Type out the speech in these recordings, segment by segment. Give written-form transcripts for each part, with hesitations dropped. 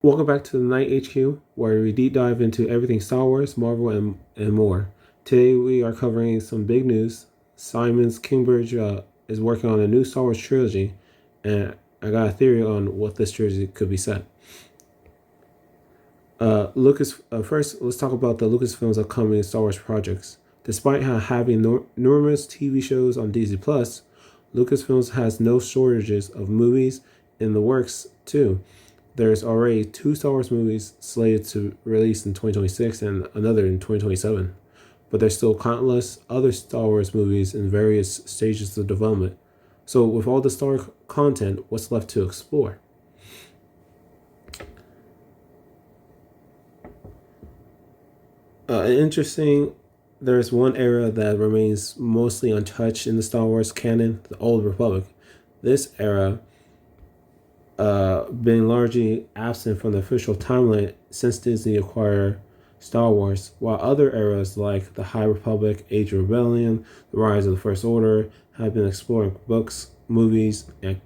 Welcome back to the Night HQ, where we deep dive into everything Star Wars, Marvel, and more. Today we are covering some big news. Simon's Kingbridge is working on a new Star Wars trilogy, and I got a theory on what this trilogy could be set. First, let's talk about the Lucasfilm's upcoming Star Wars projects. Despite having numerous TV shows on Disney Plus, Lucasfilms has no shortages of movies in the works too. There's already 2 Star Wars movies slated to release in 2026 and another in 2027, but there's still countless other Star Wars movies in various stages of development. So, with all the Star Wars content, what's left to explore? Interesting, there's one era that remains mostly untouched in the Star Wars canon, the Old Republic. This era been largely absent from the official timeline since Disney acquired Star Wars, while other eras like the High Republic, Age of Rebellion, the Rise of the First Order have been exploring books, movies, and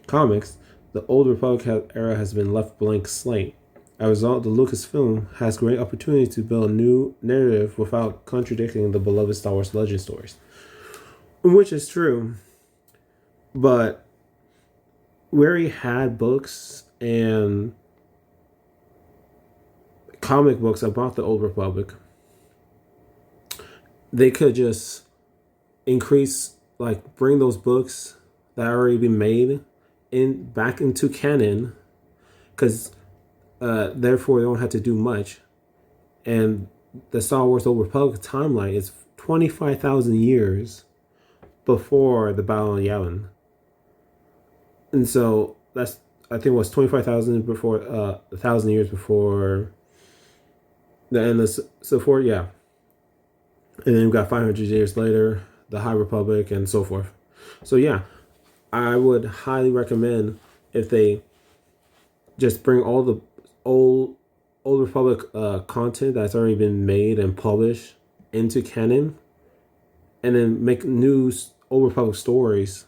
comics. The Old Republic era has been left blank slate. As a result, the Lucasfilm has great opportunity to build a new narrative without contradicting the beloved Star Wars legend stories, which is true. But we already had books and comic books about the Old Republic. They could just bring those books that already been made in back into canon, because therefore they don't have to do much. And the Star Wars Old Republic timeline is 25,000 years before the Battle of Yavin. And so that's, I think it was 25,000 before, 1,000 years before the end of, so forth, yeah. And then we got 500 years later, the High Republic, and so forth. So yeah, I would highly recommend if they just bring all the old Republic content that's already been made and published into canon, and then make new Old Republic stories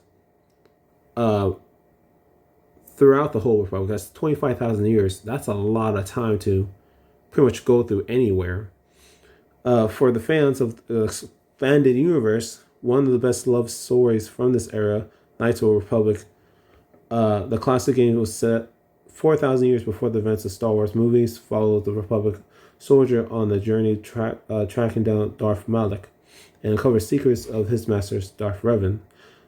throughout the whole Republic. That's 25,000 years. That's a lot of time to pretty much go through anywhere. For the fans of the expanded universe, one of the best loved stories from this era, Knights of the Republic, the classic game was set 4,000 years before the events of Star Wars movies, followed the Republic soldier on the journey tracking down Darth Malak, and uncovers secrets of his masters, Darth Revan.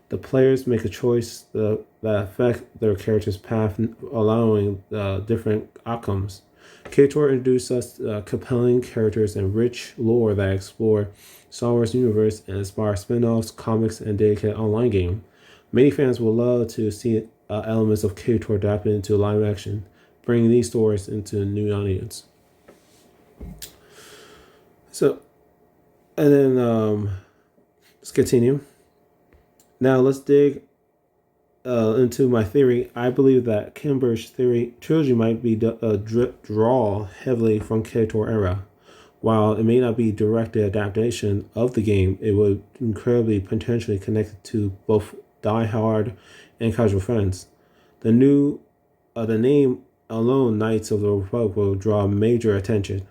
The players make a choice that affect their character's path, allowing different outcomes. KTOR introduced us compelling characters and rich lore that explore Star Wars universe and inspire spin-offs, comics, and dedicated online game. Many fans will love to see elements of KTOR adapted into live action, bringing these stories into a new audience. So, and then let's continue. Now let's dig into my theory. I believe that Kingbridge trilogy might be draw heavily from KTOR era. While it may not be directed adaptation of the game, it would incredibly potentially connected to both die-hard and casual fans. The name alone, Knights of the Republic, will draw major attention.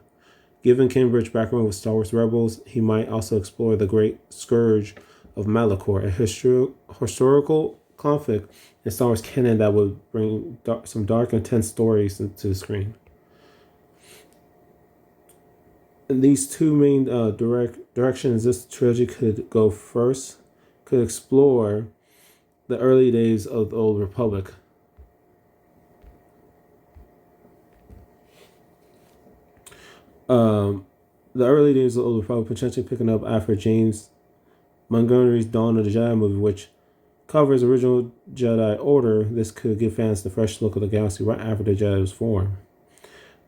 Given Kingbridge's background with Star Wars Rebels, he might also explore the Great Scourge of Malachor, a historical conflict in Star Wars canon that would bring some dark, intense stories to the screen. And these two main directions this trilogy could go first could explore the early days of the Old Republic. The early days of the Old Republic, potentially picking up after James Montgomery's Dawn of the Jedi movie, which covers original Jedi Order. This could give fans the fresh look of the galaxy right after the Jedi was formed.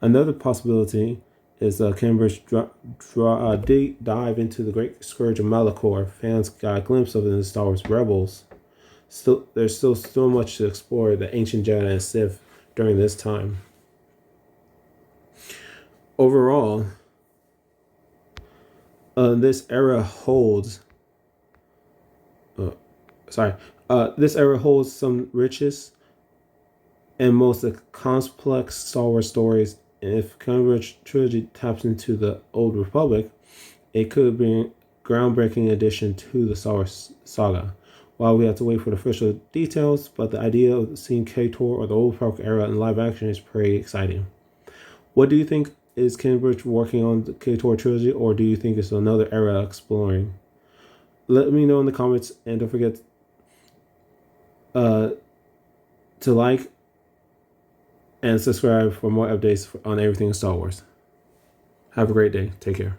Another possibility is Cambridge dive into the Great Scourge of Malachor. Fans got a glimpse of it in Star Wars Rebels. There's still so much to explore the ancient Jedi and Sith during this time. Overall, this era holds this era holds some riches and most complex Star Wars stories. If Cambridge Trilogy taps into the Old Republic, it could be a groundbreaking addition to the Star Wars saga. While we have to wait for the official details, but the idea of seeing KTOR or the Old Republic era in live action is pretty exciting. What do you think? Is Cambridge working on the KTOR trilogy, or do you think it's another era exploring? Let me know in the comments, and don't forget uh, to like and subscribe for more updates on everything Star Wars. Have a great day. Take care.